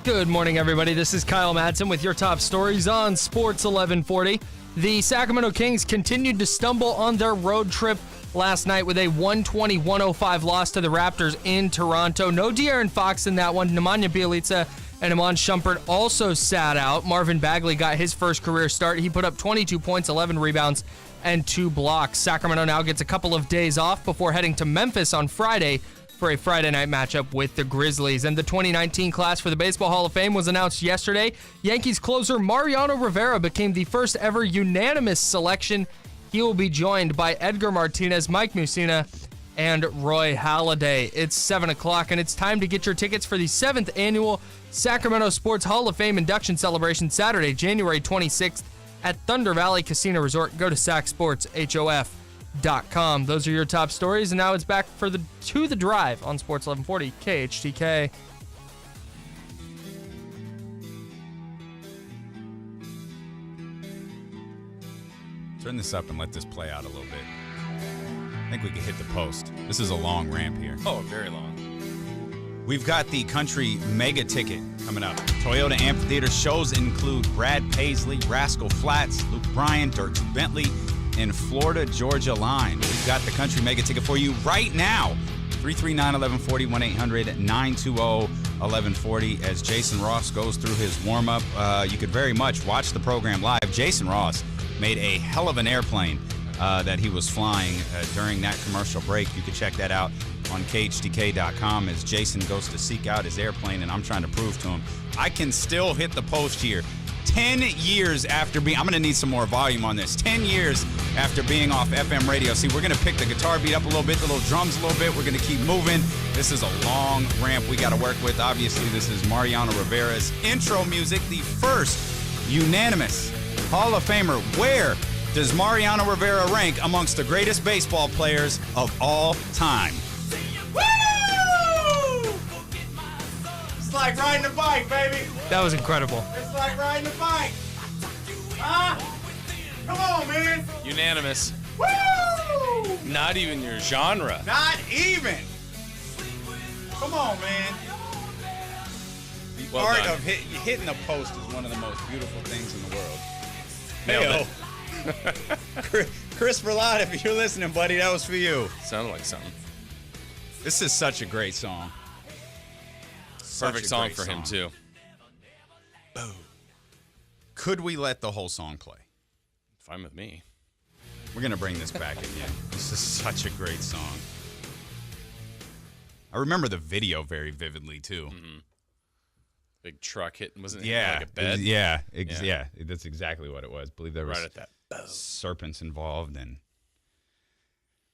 Good morning, everybody. This is Kyle Madsen with your top stories on Sports 1140. The Sacramento Kings continued to stumble on their road trip last night with a 120-105 loss to the Raptors in Toronto. No De'Aaron Fox in that one. Nemanja Bjelica and Iman Shumpert also sat out. Marvin Bagley got his first career start. He put up 22 points, 11 rebounds, and 2 blocks. Sacramento now gets a couple of days off before heading to Memphis on Friday for a Friday night matchup with the Grizzlies. And the 2019 class for the Baseball Hall of Fame was announced yesterday. Yankees closer Mariano Rivera became the first ever unanimous selection. He will be joined by Edgar Martinez, Mike Mussina, and Roy Halladay. It's 7 o'clock, and it's time to get your tickets for the 7th annual Sacramento Sports Hall of Fame induction celebration Saturday, January 26th at Thunder Valley Casino Resort. Go to SacSportsHof.com. Those are your top stories, and now it's back for To the Drive on Sports 1140 KHTK. Turn this up and let this play out a little bit. I think we can hit the post. This is a long ramp here. Oh, very long. We've got the country mega ticket coming up. Toyota Amphitheater shows include Brad Paisley, Rascal Flatts, Luke Bryan, Dirk Bentley, and Florida Georgia Line. We've got the country mega ticket for you right now. 339-1140, 1-800-920-1140. As Jason Ross goes through his warm-up, you could very much watch the program live. Jason Ross made a hell of an airplane that he was flying during that commercial break. You can check that out on KHTK.com as Jason goes to seek out his airplane, and I'm trying to prove to him I can still hit the post here. 10 years after being, I'm going to need some more volume on this. 10 years after being off FM radio. See, we're going to pick the guitar beat up a little bit, the little drums a little bit. We're going to keep moving. This is a long ramp we got to work with. Obviously, this is Mariano Rivera's intro music, the first unanimous Hall of Famer. Where does Mariano Rivera rank amongst the greatest baseball players of all time? Woo! It's like riding a bike, baby. That was incredible. It's like riding a bike. Huh? Come on, man. Unanimous. Woo! Not even your genre. Not even. Come on, man. The Well art done. of hitting the post is one of the most beautiful things in the world. Nailed Hey-o. Chris Verlot, if you're listening, buddy, that was for you. Sounded like something. This is such a great song. Perfect song for him, too. Boom. Could we let the whole song play? Fine with me. We're going to bring this back again. This is such a great song. I remember the video very vividly, too. Mm-hmm. Big truck hitting, wasn't it? Yeah. Like a bed? Yeah, that's exactly what it was. I believe there was Right at that. serpents involved. And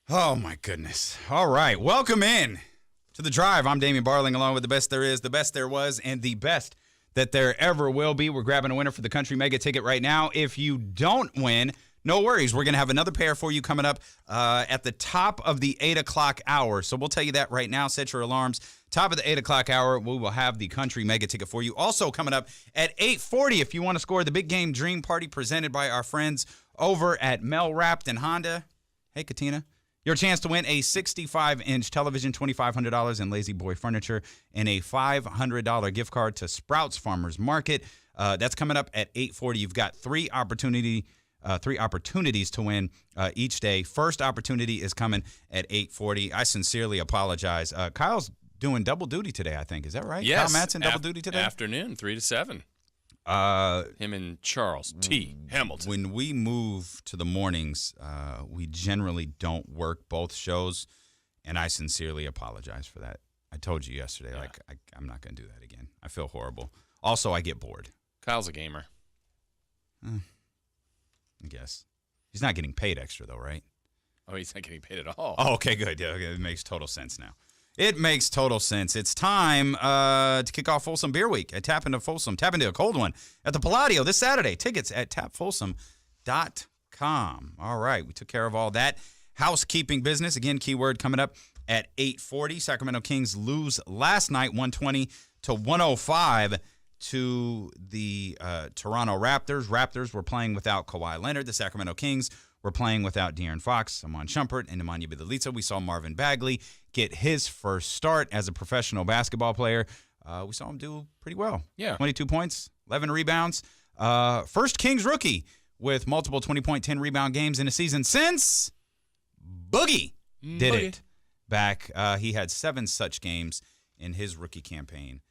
oh, my goodness. All right. Welcome in to The Drive. I'm Damien Barling, along with the best there is, the best there was, and the best that there ever will be. We're grabbing a winner for the country mega ticket right now. If you don't win, no worries. We're going to have another pair for you coming up at the top of the 8 o'clock hour. So we'll tell you that right now. Set your alarms. Top of the 8 o'clock hour, we will have the country mega ticket for you. Also coming up at 8:40, if you want to score the Big Game Dream Party presented by our friends over at Mel Wrapped and Honda. Hey, Katina. Your chance to win a 65-inch television, $2,500 in Lazy Boy furniture, and a $500 gift card to Sprouts Farmers Market. That's coming up at 8:40. You've got three opportunities to win each day. First opportunity is coming at 8:40. I sincerely apologize. Kyle's doing double duty today, I think. Is that right? Yes. Kyle Madsen, double duty today? Afternoon, 3 to 7. Him and Charles T. Hamilton. When we move to the mornings, we generally don't work both shows, and I sincerely apologize for that. I told you yesterday, I'm not going to do that again. I feel horrible. Also, I get bored. Kyle's a gamer. I guess. He's not getting paid extra, though, right? Oh, he's not getting paid at all. Oh, okay, good. Yeah, okay, it makes total sense now. It makes total sense. It's time to kick off Folsom Beer Week at Tap into Folsom. Tap into a cold one at the Palladio this Saturday. Tickets at tapfolsom.com. All right, we took care of all that housekeeping business. Again, keyword coming up at 8:40. Sacramento Kings lose last night 120-105 to the Toronto Raptors. Raptors were playing without Kawhi Leonard. The Sacramento Kings were playing without De'Aaron Fox, Iman Shumpert, and Nemanja Bjelica. We saw Marvin Bagley get his first start as a professional basketball player. we saw him do pretty well. Yeah. 22 points, 11 rebounds. First Kings rookie with multiple 20-point, 10-rebound games in a season since Boogie did it back. He had 7 such games in his rookie campaign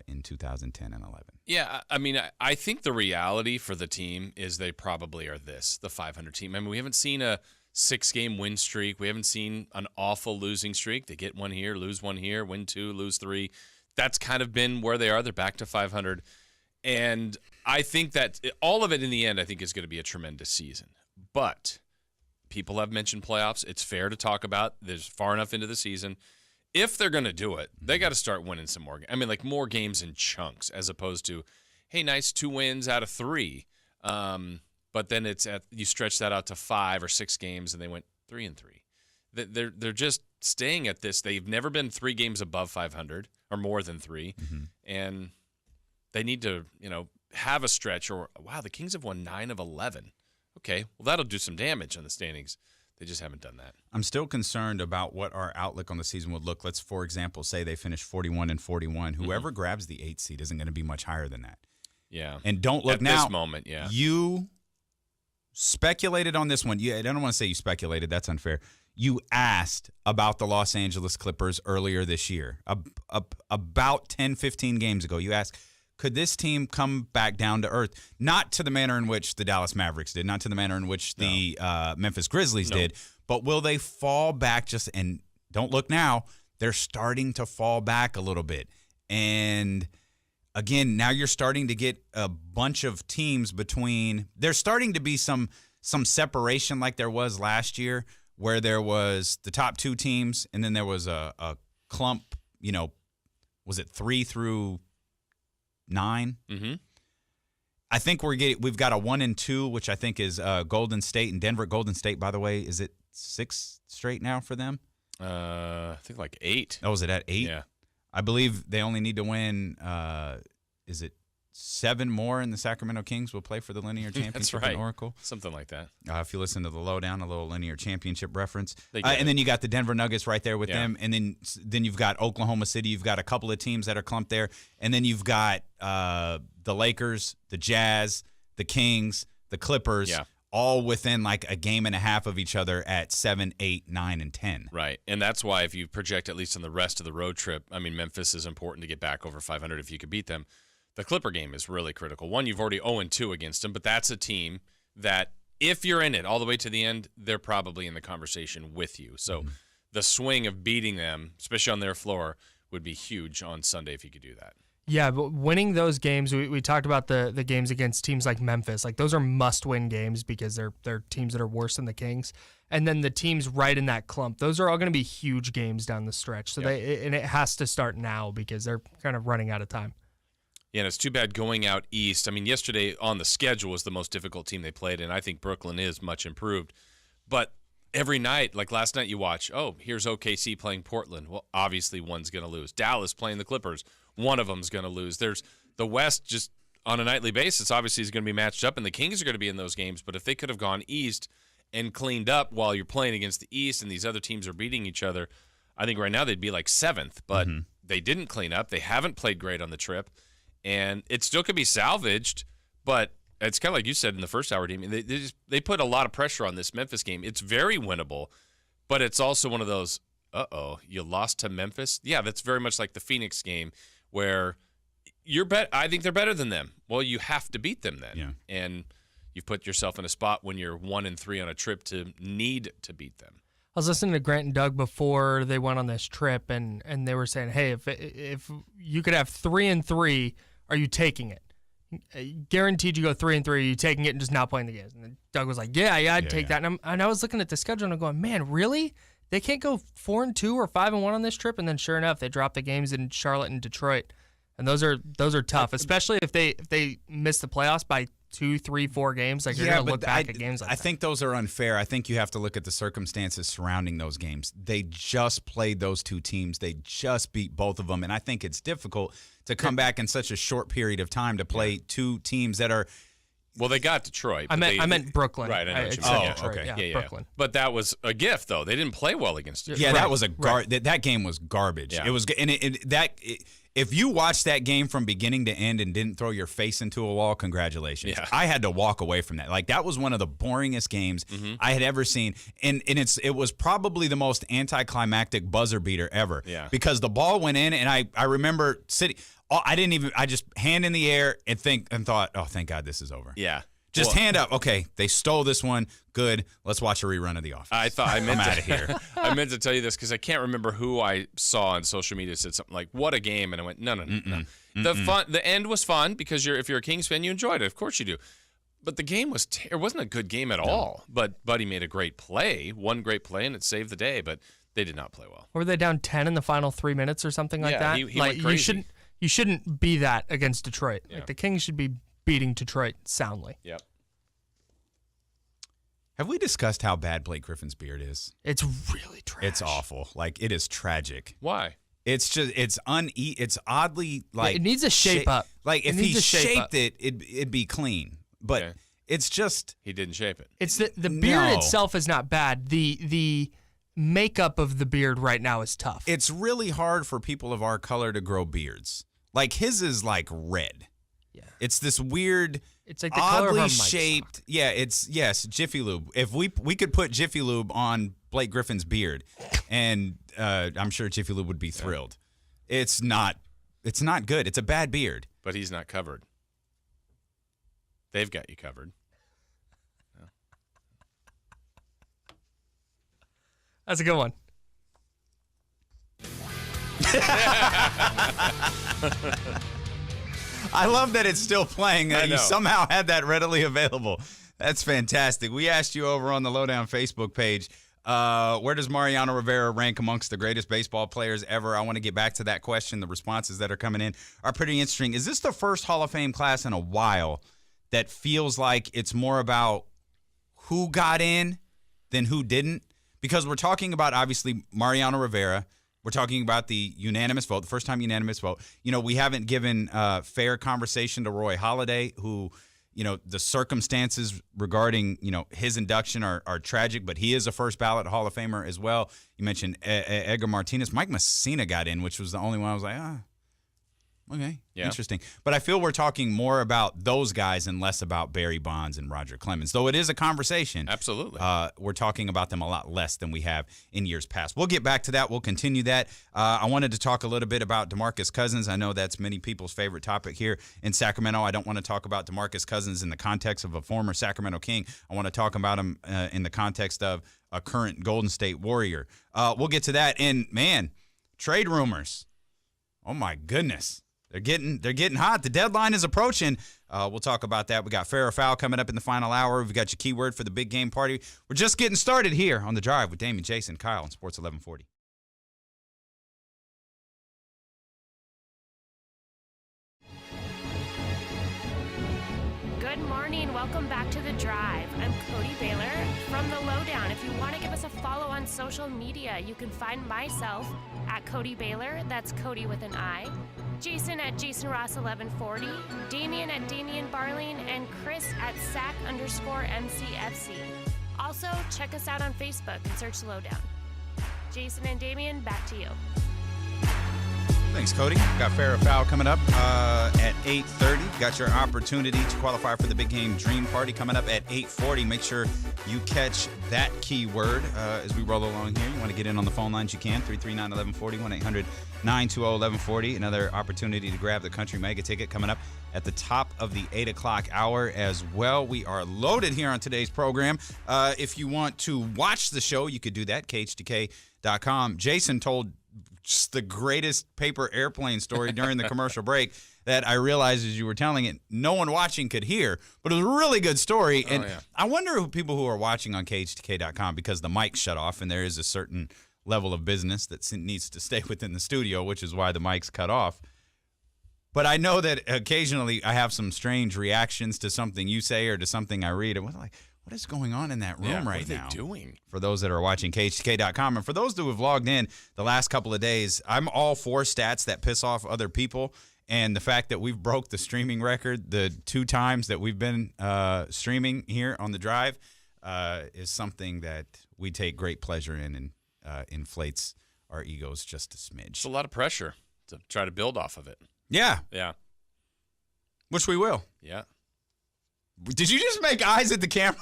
in 2010 and 11. Yeah, I mean, I think the reality for the team is they probably are the 500 team. I mean, we haven't seen a 6-game win streak. We haven't seen an awful losing streak. They get one here, lose one here, win 2, lose 3. That's kind of been where they are. They're back to 500. And I think that all of it in the end, I think, is going to be a tremendous season. But people have mentioned playoffs. It's fair to talk about. There's far enough into the season. If they're going to do it, they got to start winning some more. I mean, like more games in chunks as opposed to, hey, nice 2 wins out of 3. But then you stretch that out to 5 or 6 games, and they went 3-3. They're just staying at this. They've never been 3 games above 500 or more than 3, and they need to have a stretch. Or wow, the Kings have won 9 of 11. Okay, well that'll do some damage on the standings. They just haven't done that. I'm still concerned about what our outlook on the season would look. Let's, for example, say they finish 41-41. Whoever grabs the 8th seed isn't going to be much higher than that. Yeah. And don't look at now. This moment, yeah. You speculated on this one. I don't want to say you speculated. That's unfair. You asked about the Los Angeles Clippers earlier this year, about 10, 15 games ago. You asked, could this team come back down to earth? Not to the manner in which the Dallas Mavericks did, not to the manner in which the Memphis Grizzlies did, but will they fall back and don't look now, they're starting to fall back a little bit. And again, now you're starting to get a bunch of teams there's starting to be some separation like there was last year where there was the top 2 teams and then there was a clump, was it 3 through 9? Mm-hmm. I think we've got a 1 and 2, which I think is Golden State and Denver. Golden State, by the way, is it 6 straight now for them? I think like 8. Oh, is it at 8? Yeah. I believe they only need to win, is it 7 more and the Sacramento Kings will play for the linear championship That's right. in Oracle? Something like that. If you listen to the lowdown, a little linear championship reference. And then you got the Denver Nuggets right there with them. And then you've got Oklahoma City. You've got a couple of teams that are clumped there. And then you've got the Lakers, the Jazz, the Kings, the Clippers, all within like a game and a half of each other at 7, 8, 9, and 10. Right. And that's why if you project at least on the rest of the road trip, I mean, Memphis is important to get back over 500 if you could beat them. The Clipper game is really critical. One, you've already 0-2 against them, but that's a team that if you're in it all the way to the end, they're probably in the conversation with you. So the swing of beating them, especially on their floor, would be huge on Sunday if you could do that. Yeah, but winning those games, we talked about the games against teams like Memphis. Like those are must-win games because they're teams that are worse than the Kings. And then the teams right in that clump, those are all going to be huge games down the stretch. So and it has to start now because they're kind of running out of time. Yeah, and it's too bad going out east. I mean, yesterday on the schedule was the most difficult team they played, and I think Brooklyn is much improved. But every night, like last night you watch, here's OKC playing Portland. Well, obviously one's going to lose. Dallas playing the Clippers. One of them's going to lose. There's the West just on a nightly basis obviously is going to be matched up, and the Kings are going to be in those games. But if they could have gone east and cleaned up while you're playing against the East and these other teams are beating each other, I think right now they'd be like 7th. But they didn't clean up. They haven't played great on the trip. And it still could be salvaged, but it's kind of like you said in the first hour, Damien. They put a lot of pressure on this Memphis game. It's very winnable, but it's also one of those, you lost to Memphis? Yeah, that's very much like the Phoenix game where I think they're better than them. Well, you have to beat them then. Yeah. And you've put yourself in a spot when you're 1-3 on a trip to need to beat them. I was listening to Grant and Doug before they went on this trip, and they were saying, hey, if you could have 3-3, are you taking it? Guaranteed you go 3-3, are you taking it and just not playing the games? And then Doug was like, yeah, I'd take that. And I was looking at the schedule and I'm going, man, really? They can't go 4-2 or 5-1 on this trip? And then sure enough, they dropped the games in Charlotte and Detroit. And those are tough, especially if they miss the playoffs by 2, 3, 4 games. Like you're going to look back at games like that. I think those are unfair. I think you have to look at the circumstances surrounding those games. They just played those 2 teams. They just beat both of them. And I think it's difficult to come back in such a short period of time to play 2 teams that are. Well, they got Detroit. I meant Brooklyn. Right, I know what you said meant. Detroit. Okay. Yeah, Brooklyn. But that was a gift, though. They didn't play well against Detroit. Yeah, that was that game was garbage. Yeah. It was, and If you watched that game from beginning to end and didn't throw your face into a wall, congratulations. Yeah. I had to walk away from that. Like, that was one of the boringest games I had ever seen. And it was probably the most anticlimactic buzzer beater ever. Yeah. Because the ball went in, and I remember sitting. I just hand in the air and thought, oh, thank God this is over. Yeah. Just hand up. Okay, they stole this one. Good. Let's watch a rerun of The Office. I meant I'm out of here. I meant to tell you this because I can't remember who I saw on social media said something like, "What a game!" And I went, "No. The end was fun because if you're a Kings fan, you enjoyed it. Of course you do. But the game it wasn't a good game at all. But Buddy made a great play, one great play, and it saved the day. But they did not play well. Were they down 10 in the final 3 minutes or something like that? He went crazy. You shouldn't be that against Detroit. Yeah. Like, the Kings should be beating Detroit soundly. Yep. Have we discussed how bad Blake Griffin's beard is? It's really trash. It's awful. Like, it is tragic. Why? It's just, it's oddly, like. It needs a shape up. Like, if he shaped it, it'd be clean. But Okay. it's just. He didn't shape it. It's the beard itself is not bad. The makeup of the beard right now is tough. It's really hard for people of our color to grow beards. Like, his is like red. Yeah. It's this weird. It's like the color of oddly our mic shaped. sock. Yeah, yes, Jiffy Lube. If we could put Jiffy Lube on Blake Griffin's beard, and I'm sure Jiffy Lube would be thrilled. It's not good. It's a bad beard. But he's not covered. They've got you covered. That's a good one. I love that it's still playing. I You know. somehow had that readily available. That's fantastic. We asked you over on the Lowdown Facebook page, where does Mariano Rivera rank amongst the greatest baseball players ever? I want to get back to that question. The responses that are coming in are pretty interesting. Is this the first Hall of Fame class in a while that feels like it's more about who got in than who didn't? Because we're talking about, obviously, Mariano Rivera. We're talking about the unanimous vote, the first time unanimous vote. You know, we haven't given fair conversation to Roy Halladay, who, you know, the circumstances regarding, you know, his induction are tragic, but he is a first ballot Hall of Famer as well. You mentioned Edgar Martinez. Mike Messina got in, which was the only one I was like, okay, interesting. But I feel we're talking more about those guys and less about Barry Bonds and Roger Clemens. Though it is a conversation. Absolutely. We're talking about them a lot less than we have in years past. We'll get back to that. We'll continue that. I wanted to talk a little bit about DeMarcus Cousins. I know that's many people's favorite topic here in Sacramento. I don't want to talk about DeMarcus Cousins in the context of a former Sacramento King. I want to talk about him in the context of a current Golden State Warrior. We'll get to that. And, man, trade rumors. Oh, my goodness. They're getting hot. The deadline is approaching. We'll talk about that. We got fair or foul coming up in the final hour. We've got your keyword for the big game party. We're just getting started here on The Drive with Damien, Jason, Kyle on Sports 1140. Good morning. Welcome back to The Drive. I'm Cody Baylor from The Lowdown. If you want to give us a follow on social media, you can find myself at Cody Baylor. That's Cody with an I. Jason at JasonRoss1140. Damien at Damien Barling. And Chris at Sac_MCFC. Also, check us out on Facebook and search The Lowdown. Jason and Damien, back to you. Thanks, Cody. Got fair or foul coming up at 8:30. Got your opportunity to qualify for the big game dream party coming up at 8:40. Make sure you catch that keyword as we roll along here. You want to get in on the phone lines, you can. 339-1140, 1-800-920-1140. Another opportunity to grab the Country Mega ticket coming up at the top of the 8 o'clock hour as well. We are loaded here on today's program. If you want to watch the show, you could do that, KHTK.com. Jason told just the greatest paper airplane story during the commercial break that I realized as you were telling it, no one watching could hear, but it was a really good story. And I wonder who people who are watching on KHTK.com, because the mic shut off and there is a certain level of business that needs to stay within the studio, which is why the mic's cut off. But I know that occasionally I have some strange reactions to something you say or to something I read. And I'm like, what is going on in that room right now? What are they doing? For those that are watching KHTK.com, and for those who have logged in the last couple of days, I'm all for stats that piss off other people. And the fact that we've broke the streaming record the 2 times that we've been streaming here on The Drive is something that we take great pleasure in, and inflates our egos just a smidge. It's a lot of pressure. to try to build off of it. Yeah, Yeah. which we will. Yeah. Did you just make eyes at the camera?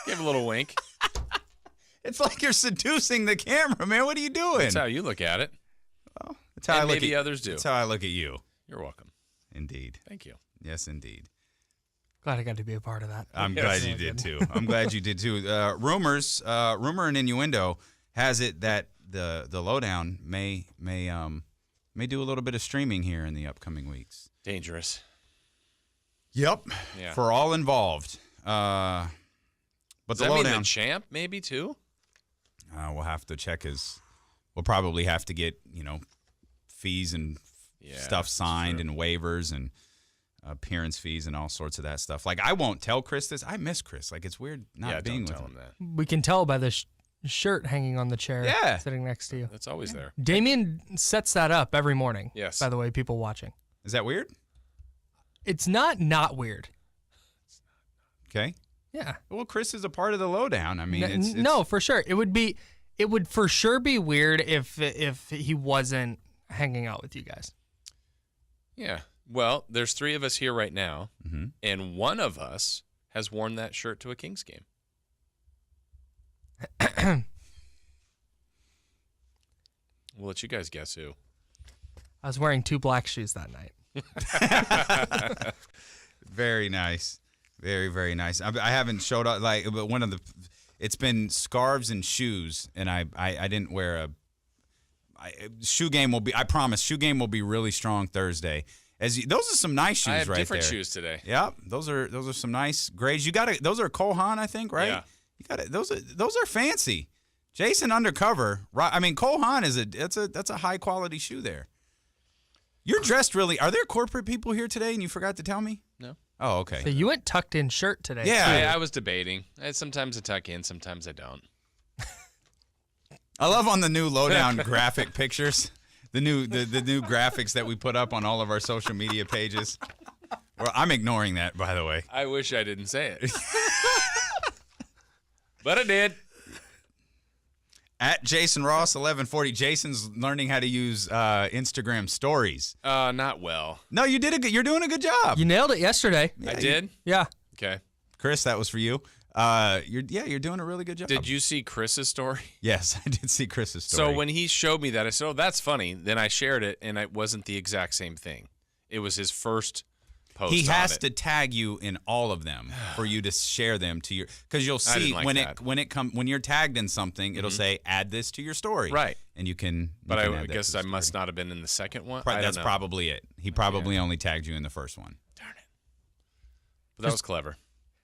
Give a little wink. It's like you're seducing the camera, man. What are you doing? That's how you look at it. Well, that's how And I look maybe at, others do. That's how I look at you. You're welcome. Indeed. Thank you. Yes, indeed. Glad I got to be a part of that. I'm Yes. glad you did too. I'm glad you did too. Rumor and innuendo has it that the lowdown may do a little bit of streaming here in the upcoming weeks. Dangerous. Yep. Yeah. For all involved. But Does the that mean lowdown. the champ maybe too? We'll have to check We'll probably have to get fees and stuff that's signed true. and waivers and appearance fees and all sorts of that stuff. Like I won't tell Chris this. I miss Chris. Like it's weird not being don't with tell him. him that. We can tell by the shirt hanging on the chair Yeah. sitting next to you. That's always there. Damien sets that up every morning. Yes. By the way, people watching. Is that weird? It's not weird. Okay. Yeah. Well, Chris is a part of the lowdown. I mean, it's No, for sure. It would for sure be weird if he wasn't hanging out with you guys. Yeah. Well, there's 3 of us here right now, Mm-hmm. and one of us has worn that shirt to a Kings game. We'll let you guys guess who. I was wearing 2 black shoes that night. Very nice. Very, very nice. I haven't showed up but it's been scarves and shoes, and I didn't wear shoe game will be, I promise, shoe game will be really strong Thursday. Those are some nice shoes I have right different there. shoes today. Yep, those are some nice grades. Those are Kohan, I think, right? Yeah. You got it. Those are fancy. Jason undercover. Right? I mean, Kohan that's a high quality shoe there. You're dressed really. Are there corporate people here today, and you forgot to tell me? No. Oh, okay. So you went tucked in shirt today. Yeah. I was debating. Sometimes I tuck in, sometimes I don't. I love on the new lowdown graphic pictures, the new graphics that we put up on all of our social media pages. Well, I'm ignoring that, by the way. I wish I didn't say it. But I did. At Jason Ross 1140, Jason's learning how to use Instagram stories. Not well. No, you're doing a good job. You nailed it yesterday. I did? Yeah. Okay. Chris, that was for you. You're doing a really good job. Did you see Chris's story? Yes, I did see Chris's story. So when he showed me that, I said, "Oh, that's funny." Then I shared it, and it wasn't the exact same thing. It was his first post. he on has it. to tag you in all of them for you to share them to your, because you'll I didn't see like when you're tagged in something, it'll say add this to your story, Right. And you can. But you can I add that guess to the I story. must not have been in the second one. I don't That's know. probably it. He probably only tagged you in the first one. Darn it. But that was clever.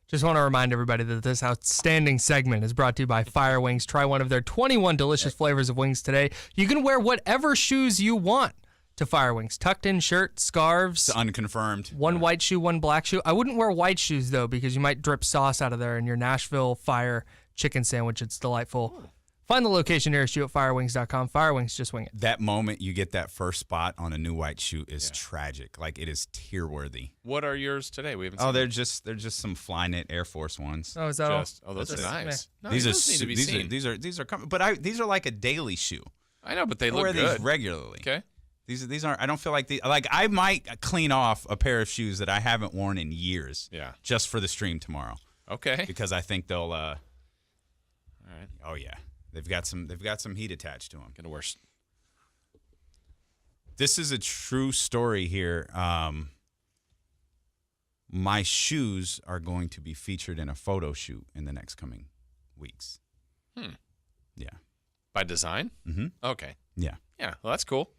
Just want to remind everybody that this outstanding segment is brought to you by Fire Wings. Try one of their 21 delicious flavors of wings today. You can wear whatever shoes you want to Fire Wings. Tucked in shirt, scarves, It's unconfirmed. one white shoe, one black shoe. I wouldn't wear white shoes, though, because you might drip sauce out of there in your Nashville Fire chicken sandwich. It's delightful. Find the location nearest you at firewings.com. Fire Wings, just wing it. That moment you get that first spot on a new white shoe is tragic. Like, it is tear worthy. What are yours today? We haven't. Oh, seen they're them. just some Flyknit Air Force ones. Oh, is that all? Oh, those That's are it. nice. No, these those need to be seen. these are these are like a daily shoe. I know, but they I look wear good. these regularly. Okay. These aren't. I don't feel like I might clean off a pair of shoes that I haven't worn in years. Yeah. Just for the stream tomorrow, Okay. because I think they'll. All right. Oh yeah, they've got some heat attached to them. Gonna wear. This is a true story here. My shoes are going to be featured in a photo shoot in the next coming weeks. Yeah. By design. Mm-hmm. Okay. Yeah. Yeah. Well, that's cool.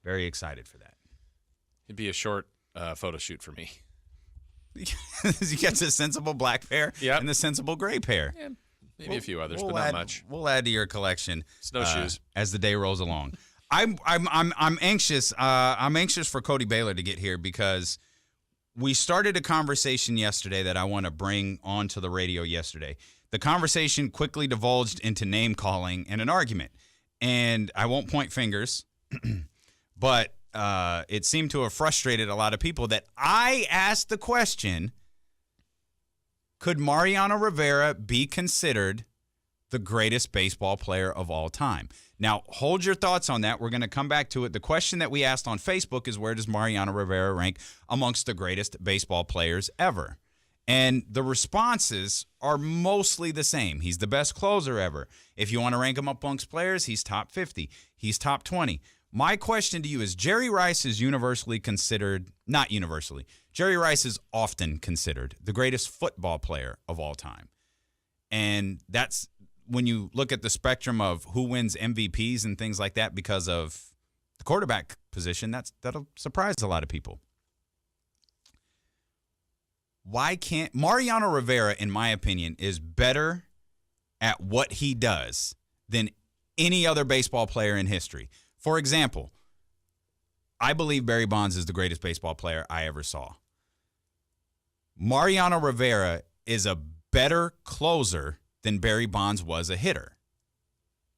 Very excited for that. It'd be a short photo shoot for me. You got the sensible black pair Yep. and the sensible gray pair. Yeah, maybe a few others, We'll but not add- much. We'll add to your collection. Snowshoes. As the day rolls along. I'm anxious. I'm anxious for Cody Baylor to get here because we started a conversation yesterday that I want to bring onto the radio yesterday. The conversation quickly divulged into name calling and an argument, and I won't point fingers, but it seemed to have frustrated a lot of people that I asked the question: could Mariano Rivera be considered the greatest baseball player of all time. Now, hold your thoughts on that. We're going to come back to it. The question that we asked on Facebook is, where does Mariano Rivera rank amongst the greatest baseball players ever? And the responses are mostly the same. He's the best closer ever. If you want to rank him up amongst players, he's top 50. He's top 20. My question to you is, Jerry Rice is universally considered, not universally, Jerry Rice is often considered the greatest football player of all time. And that's when you look at the spectrum of who wins MVPs and things like that because of the quarterback position, that'll surprise a lot of people. Why can't Mariano Rivera, in my opinion, is better at what he does than any other baseball player in history. For example, I believe Barry Bonds is the greatest baseball player I ever saw. Mariano Rivera is a better closer than Barry Bonds was a hitter.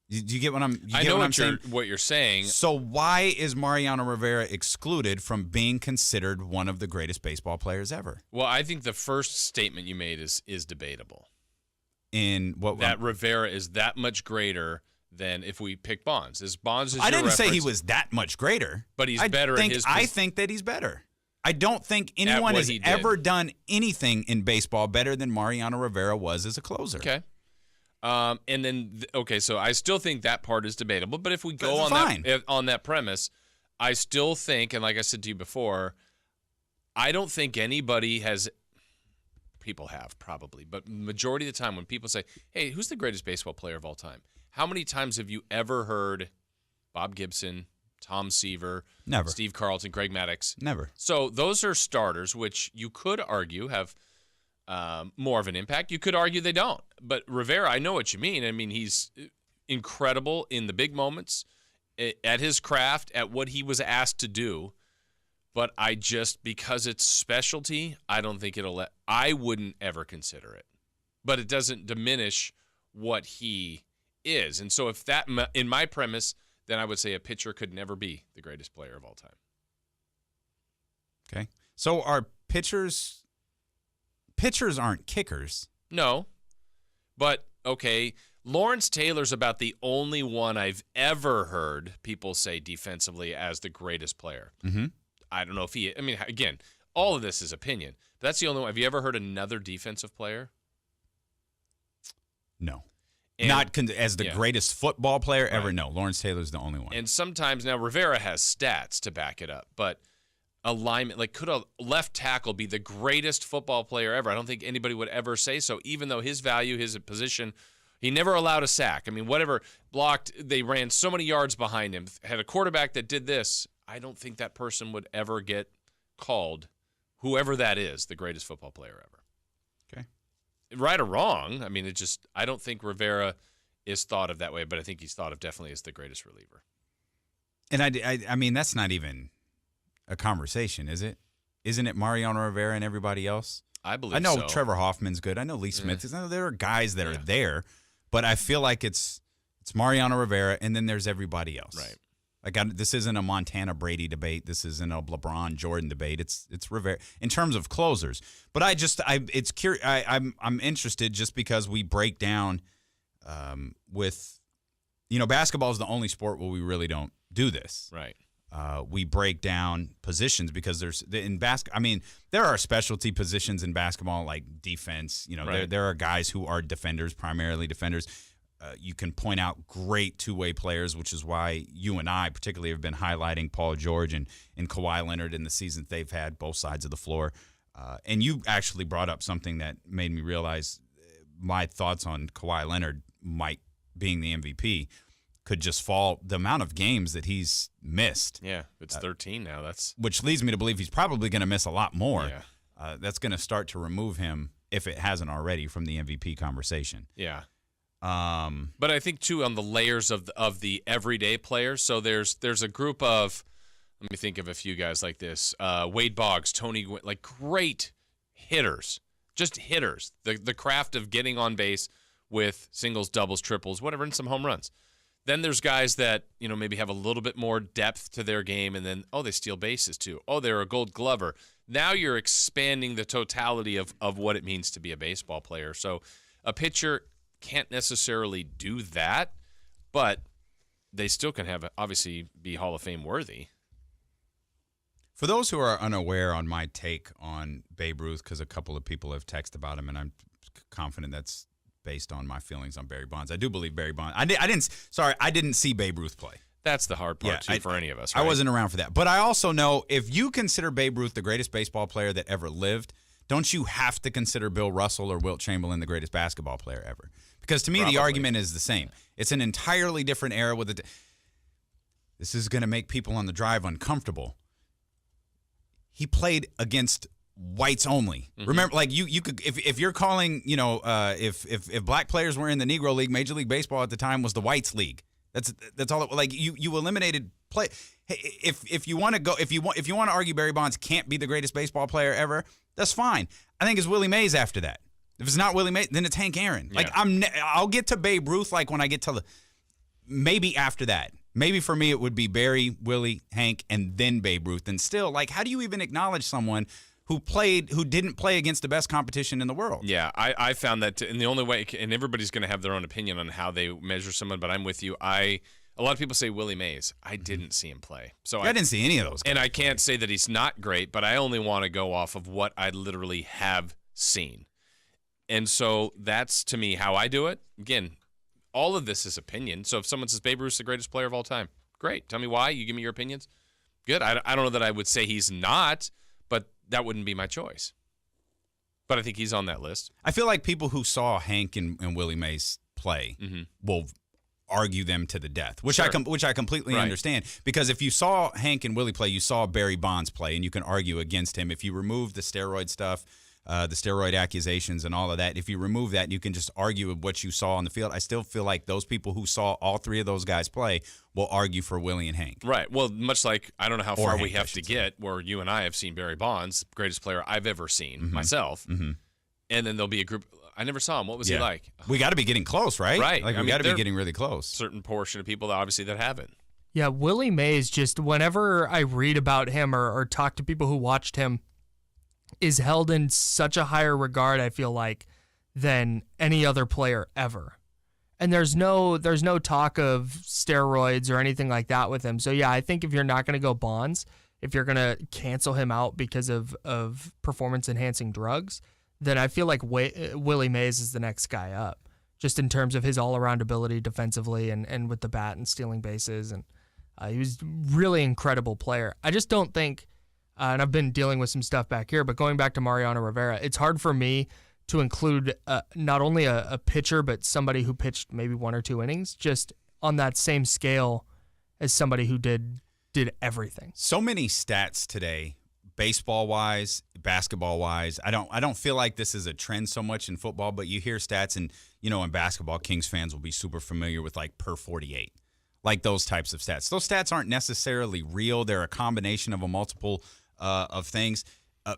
Do you get what I'm? I know what you're saying. So why is Mariano Rivera excluded from being considered one of the greatest baseball players ever? Well, I think the first statement you made is debatable. In what that Rivera is that much greater than if we pick Bonds. I didn't say he was that much greater, but he's better at his. I think that he's better. I don't think anyone has ever done anything in baseball better than Mariano Rivera was as a closer. Okay. And then, so I still think that part is debatable. But if we go on that premise, I still think, and like I said to you before, I don't think anybody has. People have probably, but majority of the time when people say, "Hey, who's the greatest baseball player of all time?" How many times have you ever heard Bob Gibson, Tom Seaver, Never. Steve Carlton, Greg Maddux? Never. So those are starters, which you could argue have more of an impact. You could argue they don't. But Rivera, I know what you mean. I mean, he's incredible in the big moments, at his craft, at what he was asked to do. But because it's specialty, I don't think I wouldn't ever consider it. But it doesn't diminish what he is. And so if that, in my premise, then I would say a pitcher could never be the greatest player of all time. Okay. So are pitchers aren't kickers. No. But, okay, Lawrence Taylor's about the only one I've ever heard people say defensively as the greatest player. Mm-hmm. I don't know if again, all of this is opinion. But that's the only one. Have you ever heard another defensive player? No. Not as the greatest football player ever. Right. No, Lawrence Taylor's the only one. And sometimes now Rivera has stats to back it up, but alignment, like could a left tackle be the greatest football player ever? I don't think anybody would ever say so, even though his value, his position, he never allowed a sack. I mean, whatever blocked, they ran so many yards behind him, had a quarterback that did this. I don't think that person would ever get called, whoever that is, the greatest football player ever. Okay. Right or wrong, I mean, I don't think Rivera is thought of that way, but I think he's thought of definitely as the greatest reliever. And I mean, that's not even a conversation, is it? Isn't it Mariano Rivera and everybody else? I believe so. I know Trevor Hoffman's good. I know Lee Smith is. There are guys that are there, but I feel like it's Mariano Rivera, and then there's everybody else. Right. Like this isn't a Montana Brady debate. This isn't a LeBron Jordan debate. It's Rivera in terms of closers. But it's curious. I'm interested just because we break down with, basketball is the only sport where we really don't do this. Right. We break down positions because there are specialty positions in basketball like defense. Right. There are guys who are defenders, primarily defenders. You can point out great two-way players, which is why you and I particularly have been highlighting Paul George and Kawhi Leonard in the seasons they've had, both sides of the floor. And you actually brought up something that made me realize my thoughts on Kawhi Leonard being the MVP could just fall. The amount of games that he's missed. Yeah, it's 13 now. Which leads me to believe he's probably going to miss a lot more. Yeah. That's going to start to remove him, if it hasn't already, from the MVP conversation. Yeah. But I think too on the layers of the everyday players. So there's a group of, let me think of a few guys like this: Wade Boggs, Tony Gwynn, like great hitters, just hitters. The craft of getting on base with singles, doubles, triples, whatever, and some home runs. Then there's guys that maybe have a little bit more depth to their game, and then they steal bases too. Oh, they're a Gold Glover. Now you're expanding the totality of what it means to be a baseball player. So a pitcher can't necessarily do that, but they still can obviously be Hall of Fame worthy. For those who are unaware on my take on Babe Ruth, because a couple of people have texted about him, and I'm confident that's based on my feelings on Barry Bonds. I do believe Barry Bonds. I didn't see Babe Ruth play. That's the hard part, for any of us. Right? I wasn't around for that. But I also know if you consider Babe Ruth the greatest baseball player that ever lived, don't you have to consider Bill Russell or Wilt Chamberlain the greatest basketball player ever? Because to me, the argument is the same. It's an entirely different era with it. This is going to make people on the drive uncomfortable. He played against whites only. Mm-hmm. Remember, like you could if you're calling, if black players were in the Negro League, Major League Baseball at the time was the whites league. That's all. Like you eliminated play. If you want to argue Barry Bonds can't be the greatest baseball player ever, that's fine. I think it's Willie Mays after that. If it's not Willie Mays, then it's Hank Aaron. Like I'll get to Babe Ruth like when I get to maybe after that. Maybe for me it would be Barry, Willie, Hank, and then Babe Ruth. And still, like, how do you even acknowledge someone who didn't play against the best competition in the world? Yeah, I found that, and the only way, and everybody's going to have their own opinion on how they measure someone, but I'm with you. A lot of people say Willie Mays. I didn't see him play. So I didn't see any of those guys. And I can't say that he's not great, but I only want to go off of what I literally have seen. And so that's, to me, how I do it. Again, all of this is opinion. So if someone says Babe Ruth's the greatest player of all time, great. Tell me why. You give me your opinions. Good. I don't know that I would say he's not, but that wouldn't be my choice. But I think he's on that list. I feel like people who saw Hank and Willie Mays play will argue them to the death, which I completely understand. Because if you saw Hank and Willie play, you saw Barry Bonds play, and you can argue against him. If you remove the steroid stuff, the steroid accusations and all of that, if you remove that, you can just argue with what you saw on the field. I still feel like those people who saw all three of those guys play will argue for Willie and Hank. Right. Well, much like, I don't know how far we have to get where you and I have seen Barry Bonds, greatest player I've ever seen myself. Mm-hmm. And then there'll be a group. I never saw him. What was he like? We got to be getting close, right? Right. Like, we got to be getting really close. Certain portion of people that obviously that haven't. Yeah, Willie Mays, just whenever I read about him or talk to people who watched him, is held in such a higher regard, I feel like, than any other player ever. And there's no talk of steroids or anything like that with him. So yeah, I think if you're not going to go Bonds, if you're going to cancel him out because of performance enhancing drugs, then I feel like Willie Mays is the next guy up, just in terms of his all around ability defensively and with the bat and stealing bases. And he was really incredible player. I just don't think, and I've been dealing with some stuff back here, but going back to Mariano Rivera, it's hard for me to include not only a pitcher, but somebody who pitched maybe one or two innings, just on that same scale as somebody who did everything. So many stats today, baseball-wise, basketball-wise. I don't feel like this is a trend so much in football, but you hear stats, and in basketball, Kings fans will be super familiar with like per 48, like those types of stats. Those stats aren't necessarily real. They're a combination of a multiple of things.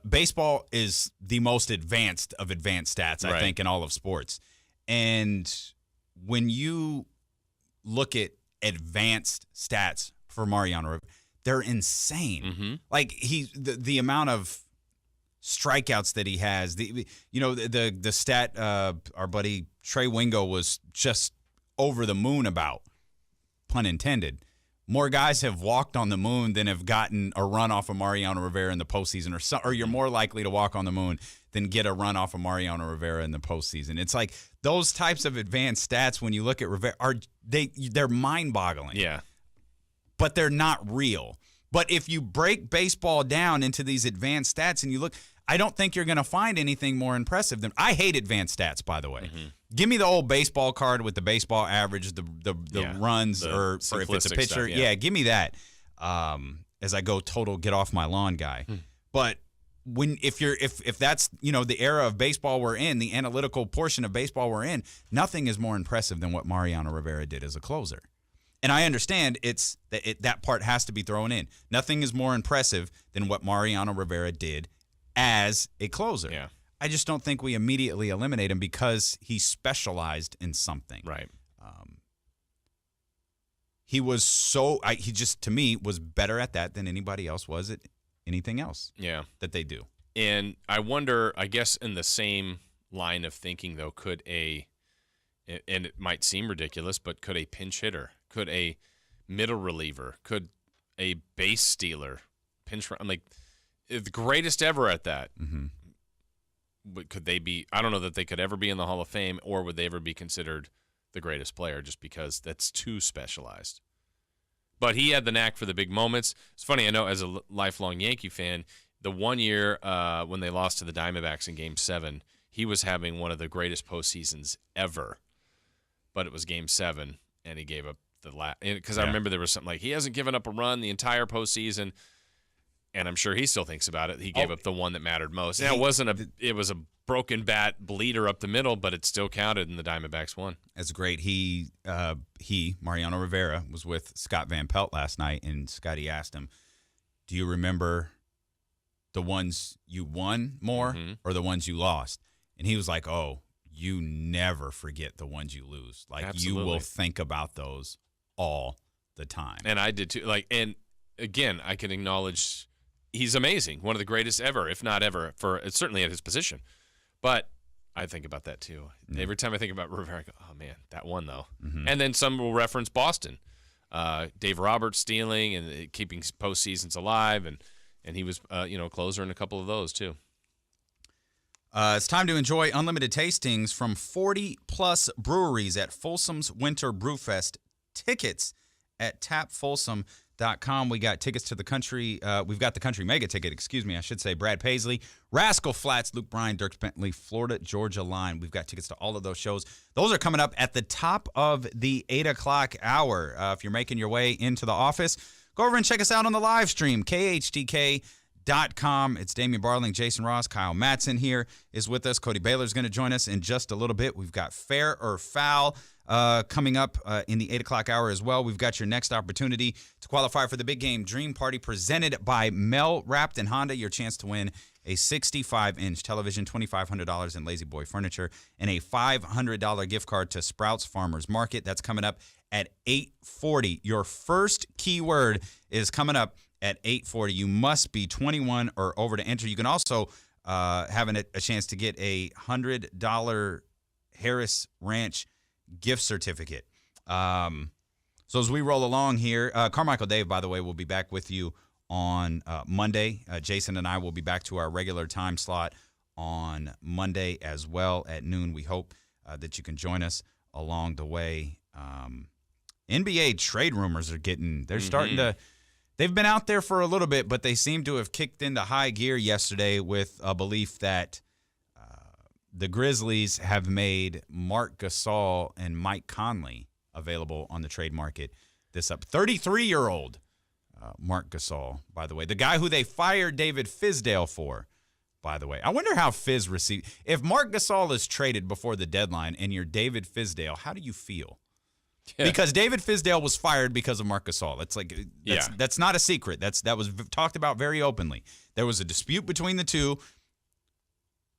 Baseball is the most advanced of advanced stats, I think, in all of sports. And when you look at advanced stats for Mariano Rivera, they're insane. Mm-hmm. Like the amount of strikeouts that he has, the stat our buddy Trey Wingo was just over the moon about, pun intended. More guys have walked on the moon than have gotten a run off of Mariano Rivera in the postseason, or you're more likely to walk on the moon than get a run off of Mariano Rivera in the postseason. It's like those types of advanced stats, when you look at Rivera, they're mind-boggling. Yeah. But they're not real. But if you break baseball down into these advanced stats and you look, I don't think you're going to find anything more impressive than. I hate advanced stats, by the way. Mm-hmm. Give me the old baseball card with the baseball average, the runs, or if it's a pitcher. Stuff, yeah, give me that. As I go total get off my lawn guy. But if that's the era of baseball we're in, the analytical portion of baseball we're in, nothing is more impressive than what Mariano Rivera did as a closer. And I understand that part has to be thrown in. Nothing is more impressive than what Mariano Rivera did as a closer. Yeah. I just don't think we immediately eliminate him because he specialized in something. Right. He was he just, to me, was better at that than anybody else was at anything else that they do. And I wonder, I guess in the same line of thinking, though, could a and it might seem ridiculous, but could a pinch hitter, could a middle reliever, could a base stealer pinch run, like the greatest ever at that? Mm-hmm. But could they be? I don't know that they could ever be in the Hall of Fame, or would they ever be considered the greatest player just because that's too specialized. But he had the knack for the big moments. It's funny, I know as a lifelong Yankee fan, the one year when they lost to the Diamondbacks in Game 7, he was having one of the greatest postseasons ever. But it was Game 7, and he gave up the last. Because I remember there was something like, he hasn't given up a run the entire postseason, and I'm sure he still thinks about it. He gave up the one that mattered most. Now, it was a broken bat bleeder up the middle, but it still counted, and the Diamondbacks won. That's great. He, Mariano Rivera, was with Scott Van Pelt last night, and Scotty asked him, do you remember the ones you won more or the ones you lost? And he was like, oh, you never forget the ones you lose. Like, Absolutely. You will think about those all the time. And I did too. And again, I can acknowledge he's amazing, one of the greatest ever, if not ever, certainly at his position. But I think about that too. Every time I think about Rivera, I go, oh man, that one though. Mm-hmm. And then some will reference Boston, Dave Roberts stealing and keeping postseasons alive, and he was closer in a couple of those too. It's time to enjoy unlimited tastings from 40-plus breweries at Folsom's Winter Brewfest. Tickets at tapfolsom.com. We got tickets to the country. We've got the country mega ticket, I should say. Brad Paisley, Rascal Flatts, Luke Bryan, Dirk Bentley, Florida Georgia Line. We've got tickets to all of those shows. Those are coming up at the top of the 8 o'clock hour. If you're making your way into the office, go over and check us out on the live stream, KHTK.com. It's Damien Barling, Jason Ross, Kyle Madsen here is with us. Cody Baylor's going to join us in just a little bit. We've got Fair or Foul coming up in the 8 o'clock hour as well. We've got your next opportunity to qualify for the Big Game Dream Party presented by Mel Rapton Honda. Your chance to win a 65-inch television, $2,500 in Lazy Boy furniture, and a $500 gift card to Sprouts Farmers Market. That's coming up at 8:40. Your first keyword is coming up at 8:40. You must be 21 or over to enter. You can also have a chance to get a $100 Harris Ranch gift certificate. So as we roll along here, Carmichael Dave, by the way, will be back with you on Monday. Jason and I will be back to our regular time slot on Monday as well at noon. We hope that you can join us along the way. NBA trade rumors are starting to. They've been out there for a little bit, but they seem to have kicked into high gear yesterday with a belief that the Grizzlies have made Marc Gasol and Mike Conley available on the trade market this up. 33-year-old Marc Gasol, by the way. The guy who they fired David Fizdale for, by the way. I wonder how Fizz received. If Marc Gasol is traded before the deadline and you're David Fizdale, how do you feel? Yeah. Because David Fizdale was fired because of Marc Gasol. That's not a secret. That was talked about very openly. There was a dispute between the two.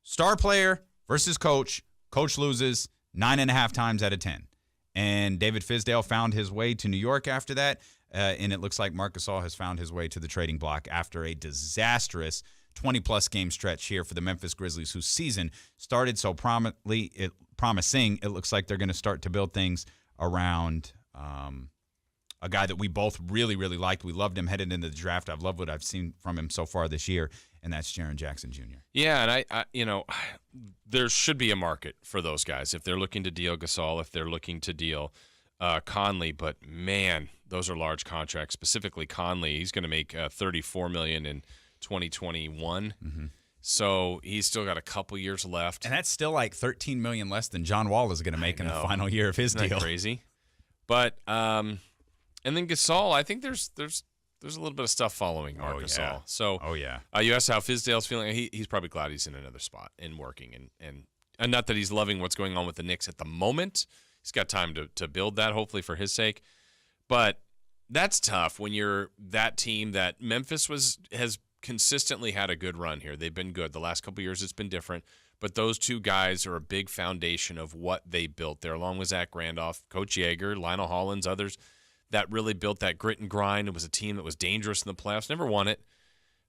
Star player versus coach. Coach loses 9.5 times out of 10. And David Fizdale found his way to New York after that. And it looks like Marc Gasol has found his way to the trading block after a disastrous 20-plus game stretch here for the Memphis Grizzlies, whose season started so promising. It looks like they're going to start to build things around a guy that we both really, really liked. We loved him headed into the draft. I've loved what I've seen from him so far this year, and that's Jaren Jackson Jr. Yeah, and I there should be a market for those guys if they're looking to deal Gasol, if they're looking to deal Conley. But man, those are large contracts. Specifically, Conley, he's going to make $34 million in 2021. Mm-hmm. So he's still got a couple years left. And that's still like $13 million less than John Wall is going to make in the final year of his deal. Isn't that crazy? But and then Gasol, I think there's a little bit of stuff following Marc Gasol. Yeah. So you asked how Fizdale's feeling. He's probably glad he's in another spot and working and not that he's loving what's going on with the Knicks at the moment. He's got time to build that, hopefully for his sake. But that's tough when you're that team that Memphis has consistently had a good run here. They've been good. The last couple of years it's been different, but those two guys are a big foundation of what they built there, along with Zach Randolph, Coach Yeager, Lionel Hollins, others that really built that grit and grind. It was a team that was dangerous in the playoffs, never won it,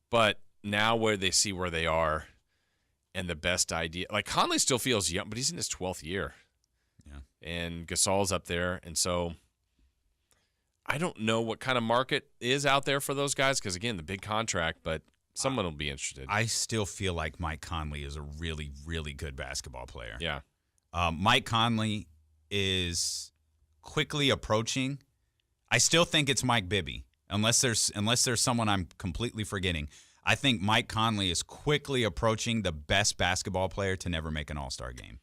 but now where they see where they are and the best idea. Like Conley still feels young, but he's in his 12th year. Yeah. And Gasol's up there. And so I don't know what kind of market is out there for those guys because, again, the big contract, but someone will be interested. I still feel like Mike Conley is a really, really good basketball player. Yeah. Mike Conley is quickly approaching. I still think it's Mike Bibby, unless there's someone I'm completely forgetting. I think Mike Conley is quickly approaching the best basketball player to never make an All-Star game.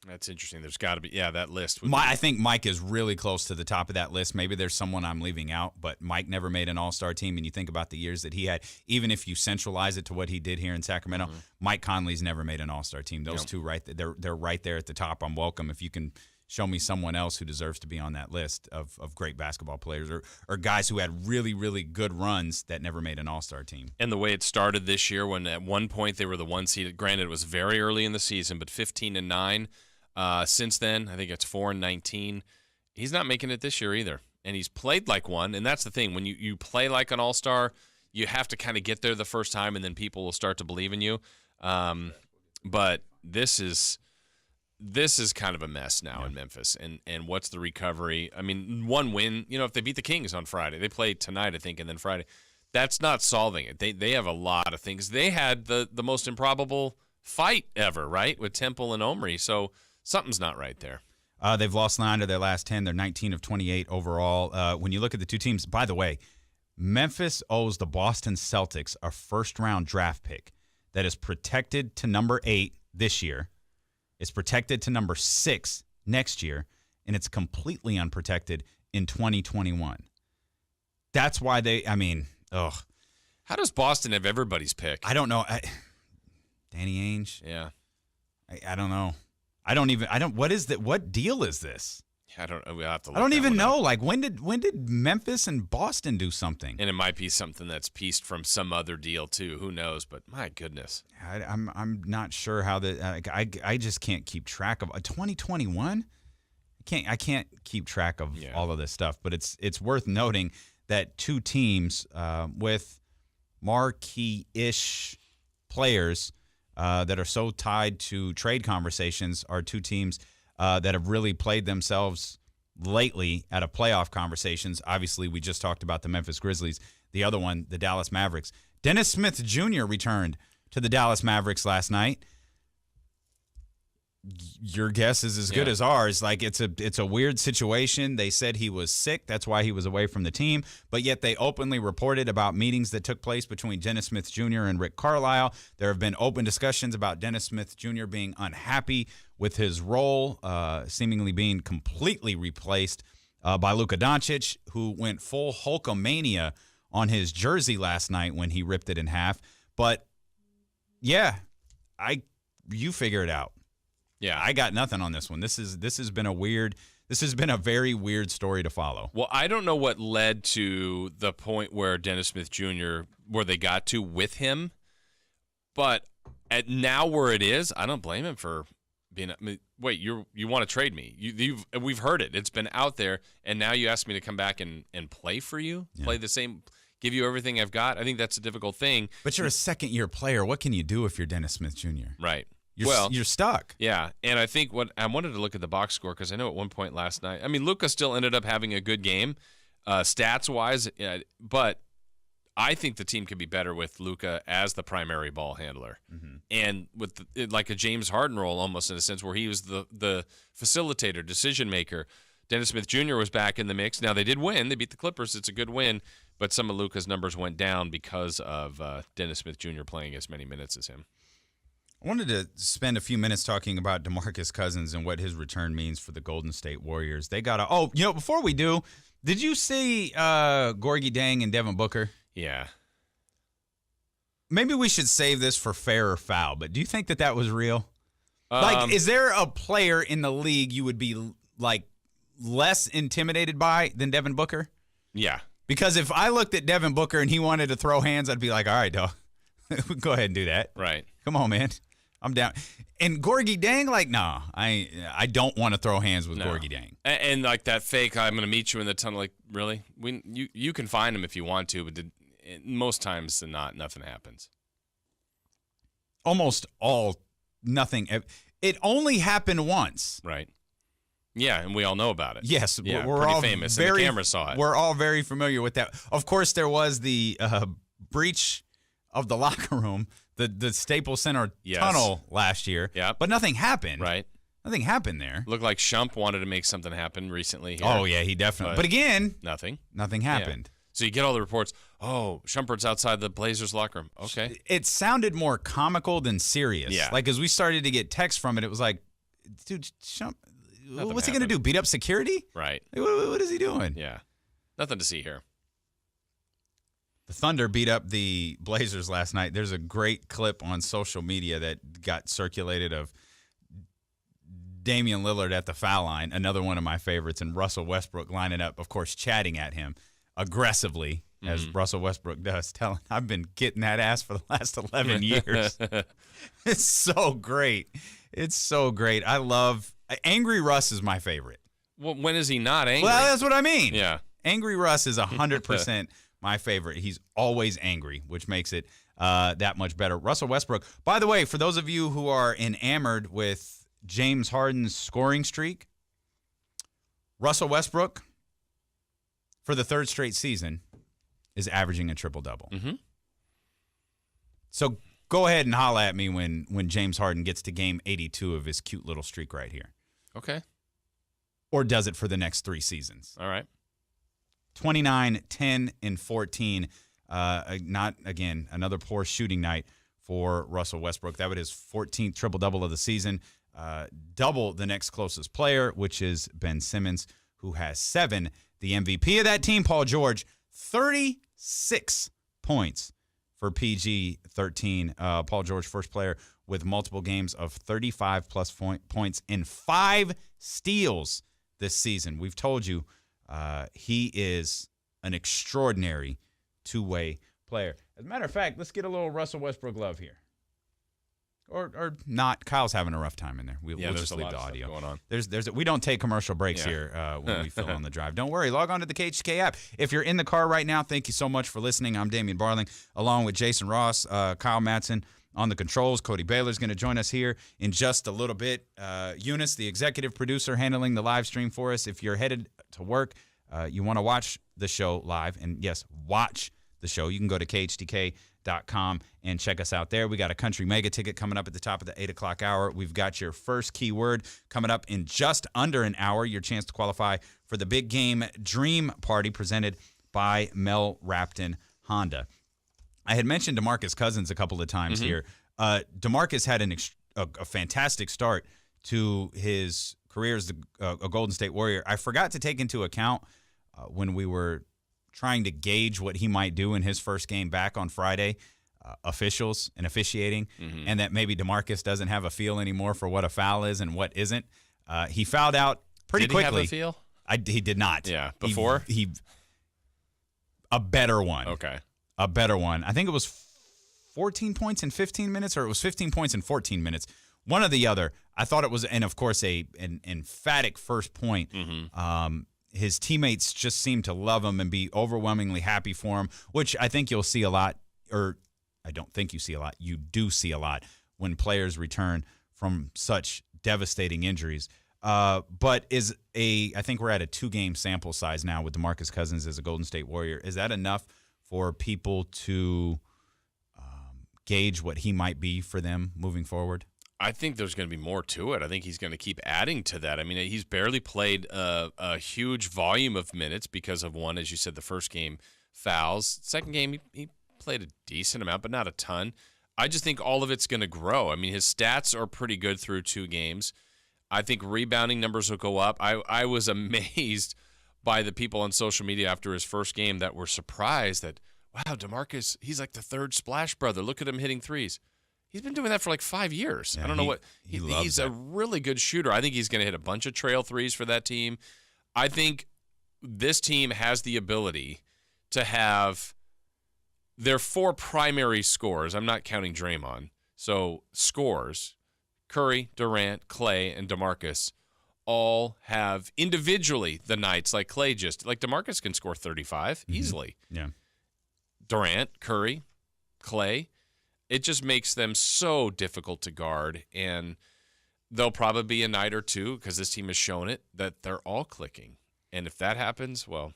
That's interesting. There's got to be, that list. I think Mike is really close to the top of that list. Maybe there's someone I'm leaving out, but Mike never made an All-Star team, and you think about the years that he had, even if you centralize it to what he did here in Sacramento, Mike Conley's never made an All-Star team. Those two right there, they're right there at the top. I'm welcome if you can show me someone else who deserves to be on that list of great basketball players or guys who had really, really good runs that never made an All-Star team. And the way it started this year, when at one point they were the 1 seed, granted it was very early in the season, but 15-9. Since then, I think it's 4-19. He's not making it this year either, and he's played like one. And that's the thing: when you play like an all-star, you have to kind of get there the first time, and then people will start to believe in you. But this is kind of a mess now in Memphis. And what's the recovery? I mean, one win. If they beat the Kings on Friday, they play tonight, I think, and then Friday. That's not solving it. They have a lot of things. They had the most improbable fight ever, right, with Temple and Omri. So something's not right there. They've lost 9 of their last 10. They're 19 of 28 overall. When you look at the two teams, by the way, Memphis owes the Boston Celtics a first-round draft pick that is protected to number 8 this year. It's protected to number 6 next year, and it's completely unprotected in 2021. That's why How does Boston have everybody's pick? I don't know. Danny Ainge? Yeah. I don't know. What deal is this? I don't know. We'll have to look I don't even know. up. Like, when did Memphis and Boston do something? And it might be something that's pieced from some other deal too. Who knows? But my goodness, I'm not sure how I just can't keep track of 2021. I can't keep track of all of this stuff. But it's worth noting that two teams with marquee-ish players that are so tied to trade conversations are two teams that have really played themselves lately out of playoff conversations. Obviously, we just talked about the Memphis Grizzlies. The other one, the Dallas Mavericks. Dennis Smith Jr. returned to the Dallas Mavericks last night. Your guess is as good as ours. Like, it's a weird situation. They said he was sick. That's why he was away from the team. But yet they openly reported about meetings that took place between Dennis Smith Jr. and Rick Carlisle. There have been open discussions about Dennis Smith Jr. being unhappy with his role, seemingly being completely replaced by Luka Doncic, who went full Hulkamania on his jersey last night when he ripped it in half. But, you figure it out. Yeah, I got nothing on this one. This has been a very weird story to follow. Well, I don't know what led to the point where Dennis Smith Jr. where they got to with him, but at now where it is, I don't blame him for being. Wait, you want to trade me? We've heard it. It's been out there, and now you ask me to come back and play for you, play the same, give you everything I've got. I think that's a difficult thing. But you're a second-year player. What can you do if you're Dennis Smith Jr.? Right. You're stuck. Yeah, and I think what I wanted to look at the box score because I know at one point last night, I mean, Luka still ended up having a good game, stats-wise, but I think the team could be better with Luka as the primary ball handler, and with like a James Harden role almost in a sense where he was the facilitator, decision maker. Dennis Smith Jr. was back in the mix. Now they did win; they beat the Clippers. It's a good win, but some of Luka's numbers went down because of Dennis Smith Jr. playing as many minutes as him. I wanted to spend a few minutes talking about DeMarcus Cousins and what his return means for the Golden State Warriors. They got before we do, did you see Gorgie Dang and Devin Booker? Yeah. Maybe we should save this for fair or foul, but do you think that was real? Is there a player in the league you would be, like, less intimidated by than Devin Booker? Yeah. Because if I looked at Devin Booker and he wanted to throw hands, I'd be like, all right, dog, go ahead and do that. Right. Come on, man. I'm down. And Gorgie Dang, like, nah, I don't want to throw hands with Gorgie Dang. And like that fake, I'm going to meet you in the tunnel. Like, really? You can find him if you want to, but most times than not, nothing happens. Almost all, nothing. It only happened once. Right. Yeah, and we all know about it. Yes, yeah, we're pretty all famous. Very, and the camera saw it. We're all very familiar with that. Of course, there was the breach of the locker room, the Staples Center tunnel last year. Yep. But nothing happened. Right. Nothing happened there. Looked like Shump wanted to make something happen recently here. Oh, yeah, he definitely. But again, nothing happened. Yeah. So you get all the reports, Shumpert's outside the Blazers locker room. Okay. It sounded more comical than serious. Yeah. Like, as we started to get texts from it, it was like, dude, Shump, what's he going to do, beat up security? Right. Like, what is he doing? Yeah. Nothing to see here. The Thunder beat up the Blazers last night. There's a great clip on social media that got circulated of Damian Lillard at the foul line, another one of my favorites, and Russell Westbrook lining up, of course, chatting at him aggressively, as Russell Westbrook does, telling, I've been getting that ass for the last 11 years. It's so great. It's so great. I love – Angry Russ is my favorite. Well, when is he not angry? Well, that's what I mean. Yeah. Angry Russ is 100% my favorite. He's always angry, which makes it that much better. Russell Westbrook, by the way, for those of you who are enamored with James Harden's scoring streak, Russell Westbrook, for the third straight season, is averaging a triple-double. Mm-hmm. So go ahead and holla at me when James Harden gets to game 82 of his cute little streak right here. Okay. Or does it for the next 3 seasons. All right. 29, 10, and 14. Not, again, another poor shooting night for Russell Westbrook. That was his 14th triple-double of the season. Double the next closest player, which is Ben Simmons, who has 7. The MVP of that team, Paul George, 36 points for PG-13. Paul George, first player with multiple games of 35-plus points and 5 steals this season. We've told you he is an extraordinary two-way player. As a matter of fact, let's get a little Russell Westbrook love here. Or not. Kyle's having a rough time in there. We'll just leave the audio going on. We don't take commercial breaks here when we fill on the drive. Don't worry. Log on to the KHK app. If you're in the car right now, thank you so much for listening. I'm Damien Barling, along with Jason Ross, Kyle Madsen on the controls. Cody Baylor's going to join us here in just a little bit. Eunice, the executive producer, handling the live stream for us. If you're headed to work, you want to watch the show live, and yes, watch the show, you can go to KHTK.com and check us out there. We got a country mega ticket coming up at the top of the 8 o'clock hour. We've got your first keyword coming up in just under an hour, your chance to qualify for the big game Dream Party presented by Mel Rapton Honda. I had mentioned DeMarcus Cousins a couple of times here. DeMarcus had a fantastic start to his career as a Golden State Warrior. I forgot to take into account when we were trying to gauge what he might do in his first game back on Friday, officials and officiating, and that maybe DeMarcus doesn't have a feel anymore for what a foul is and what isn't. He fouled out pretty quickly. Did he have a feel? He did not. Yeah, before? A better one. Okay. A better one. I think it was 14 points in 15 minutes, or it was 15 points in 14 minutes. One or the other. I thought it was, and of course, an emphatic first point. His teammates just seem to love him and be overwhelmingly happy for him, which I think you'll see a lot, or I don't think you see a lot. You do see a lot when players return from such devastating injuries. But I think we're at a 2-game sample size now with DeMarcus Cousins as a Golden State Warrior. Is that enough for people to gauge what he might be for them moving forward? I think there's going to be more to it. I think he's going to keep adding to that. I mean, he's barely played a huge volume of minutes because of one, as you said, the first game fouls. Second game, he played a decent amount, but not a ton. I just think all of it's going to grow. I mean, his stats are pretty good through 2 games. I think rebounding numbers will go up. I was amazed by the people on social media after his first game that were surprised that, wow, DeMarcus, he's like the third splash brother. Look at him hitting threes. He's been doing that for like 5 years. Yeah, I don't know what. He's a really good shooter. I think he's going to hit a bunch of trail threes for that team. I think this team has the ability to have their 4 primary scorers. I'm not counting Draymond. So scores, Curry, Durant, Clay, and DeMarcus all have individually the nights like Clay like DeMarcus can score 35 easily. Yeah. Durant, Curry, Clay. It just makes them so difficult to guard. And there'll probably be a night or two, because this team has shown it, that they're all clicking. And if that happens, well,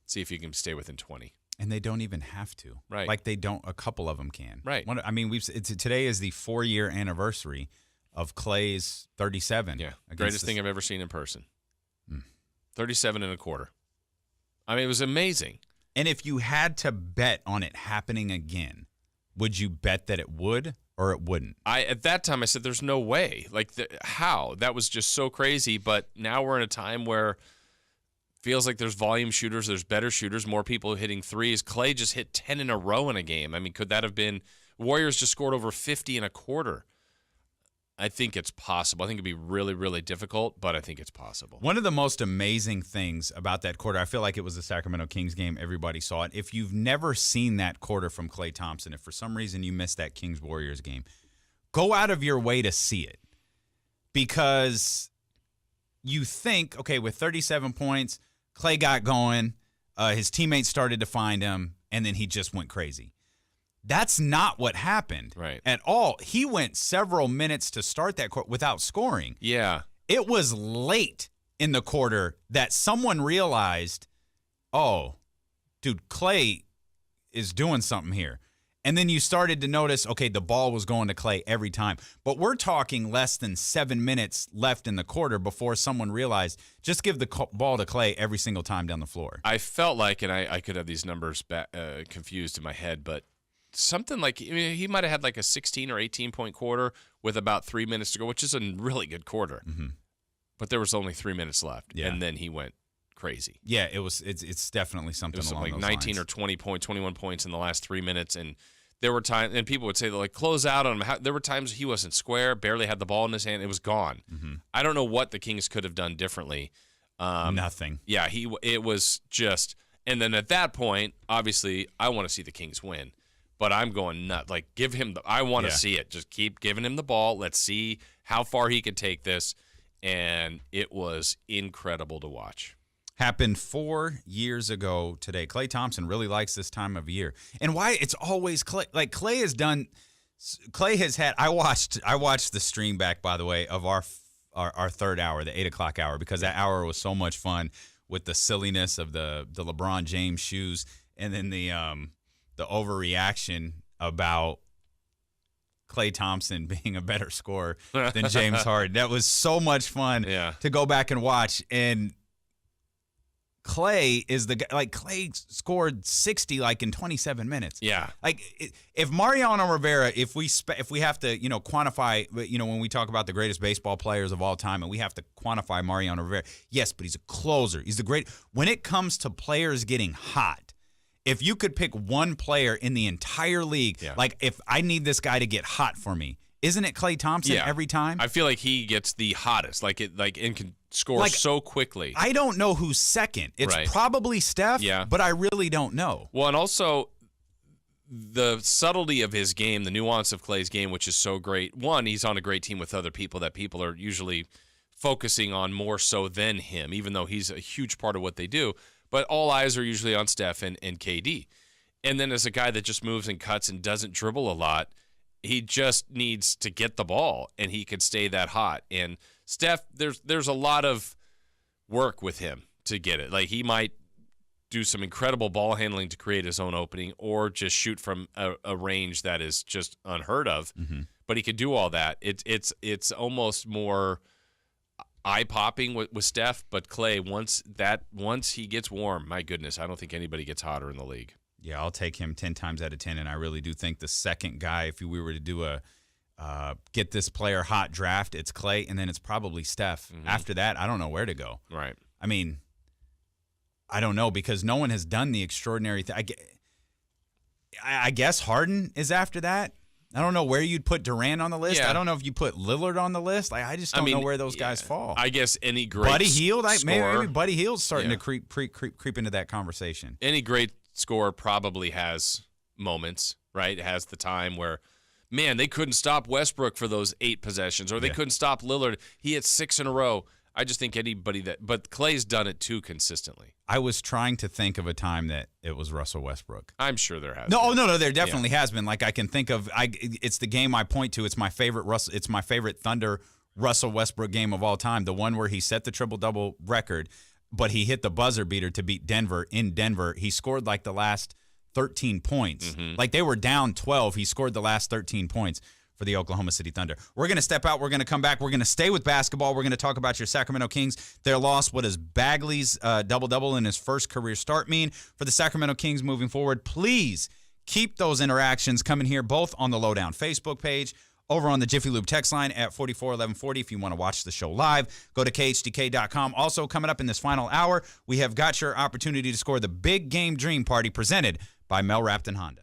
see if you can stay within 20. And they don't even have to. Right. Like they don't, a couple of them can. Right. I mean, today is the 4-year anniversary of Clay's 37. Yeah. Greatest thing I've ever seen in person. 37 and a quarter. I mean, it was amazing. And if you had to bet on it happening again, would you bet that it would or it wouldn't? At that time, I said, there's no way. Like, how? That was just so crazy. But now we're in a time where feels like there's volume shooters, there's better shooters, more people hitting threes. Clay just hit 10 in a row in a game. I mean, could that have been – Warriors just scored over 50 in a quarter. I think it's possible. I think it'd be really, really difficult, but I think it's possible. One of the most amazing things about that quarter, I feel like it was the Sacramento Kings game. Everybody saw it. If you've never seen that quarter from Klay Thompson, if for some reason you missed that Kings-Warriors game, go out of your way to see it. Because you think, okay, with 37 points, Klay got going, his teammates started to find him, and then he just went crazy. That's not what happened at all. He went several minutes to start that quarter without scoring. Yeah. It was late in the quarter that someone realized, oh, dude, Klay is doing something here. And then you started to notice, okay, the ball was going to Klay every time. But we're talking less than 7 minutes left in the quarter before someone realized, just give the ball to Klay every single time down the floor. I felt like, and I could have these numbers confused in my head, but something like, I mean, he might have had like a 16 or 18-point quarter with about 3 minutes to go, which is a really good quarter. Mm-hmm. But there was only 3 minutes left, and then he went crazy. Yeah, it's definitely something along like those 19 lines. or 20 points, 21 points in the last 3 minutes, and there were times, and people would say, like, close out on him. There were times he wasn't square, barely had the ball in his hand. It was gone. Mm-hmm. I don't know what the Kings could have done differently. Nothing. Yeah, it was just, and then at that point, obviously, I want to see the Kings win. But I'm going nuts. Like, give him I want to see it. Just keep giving him the ball. Let's see how far he can take this. And it was incredible to watch. Happened 4 years ago today. Klay Thompson really likes this time of year. And why it's always Klay. Like, Klay has had, I watched the stream back, by the way, of our third hour, the 8 o'clock hour, because that hour was so much fun with the silliness of the LeBron James shoes and then the overreaction about Klay Thompson being a better scorer than James Harden. That was so much fun to go back and watch. And Klay is the guy. Like, Klay scored 60 like in 27 minutes. Yeah. Like, if Mariano Rivera, if we have to, quantify, when we talk about the greatest baseball players of all time, and we have to quantify Mariano Rivera, yes, but he's a closer. He's the great. When it comes to players getting hot, if you could pick one player in the entire league, like, if I need this guy to get hot for me, isn't it Klay Thompson every time? I feel like he gets the hottest, and can score so quickly. I don't know who's second. It's probably Steph, but I really don't know. Well, and also the subtlety of his game, the nuance of Klay's game, which is so great. One, he's on a great team with other people that people are usually focusing on more so than him, even though he's a huge part of what they do. But all eyes are usually on Steph and KD. And then as a guy that just moves and cuts and doesn't dribble a lot, he just needs to get the ball, and he could stay that hot. And Steph, there's a lot of work with him to get it. Like, he might do some incredible ball handling to create his own opening, or just shoot from a range that is just unheard of. Mm-hmm. But he could do all that. It's almost more eye-popping with Steph, but Klay, once he gets warm, my goodness, I don't think anybody gets hotter in the league. Yeah, I'll take him 10 times out of 10, and I really do think the second guy, if we were to do a get this player hot draft, it's Klay, and then it's probably Steph. Mm-hmm. After that, I don't know where to go. Right. I mean, I don't know, because no one has done the extraordinary thing. I guess Harden is after that. I don't know where you'd put Durant on the list. I don't know if you put Lillard on the list. Like, I just don't know where those guys fall. I guess any great Buddy Hield, scorer, maybe Buddy Hield's starting to creep into that conversation. Any great scorer probably has moments, right? It has the time where, man, they couldn't stop Westbrook for those 8 possessions, or they couldn't stop Lillard. He hit 6 in a row. I just think anybody but Clay's done it too consistently. I was trying to think of a time that it was Russell Westbrook. I'm sure there has. No, there definitely has been. Like I can think of, it's the game I point to. It's my favorite It's my favorite Thunder Russell Westbrook game of all time. The one where he set the triple-double record, but he hit the buzzer beater to beat Denver in Denver. He scored like the last 13 points. Like they were down 12. He scored the last 13 points for the Oklahoma City Thunder. We're going to step out. We're going to come back. We're going to stay with basketball. We're going to talk about your Sacramento Kings, their loss. What does Bagley's double-double in his first career start mean for the Sacramento Kings moving forward? Please keep those interactions coming here, both on the Lowdown Facebook page, over on the Jiffy Lube text line at 441140 if you want to watch the show live. Go to khdk.com. Also, coming up in this final hour, we have got your opportunity to score the Big Game Dream Party presented by Mel Rapton Honda.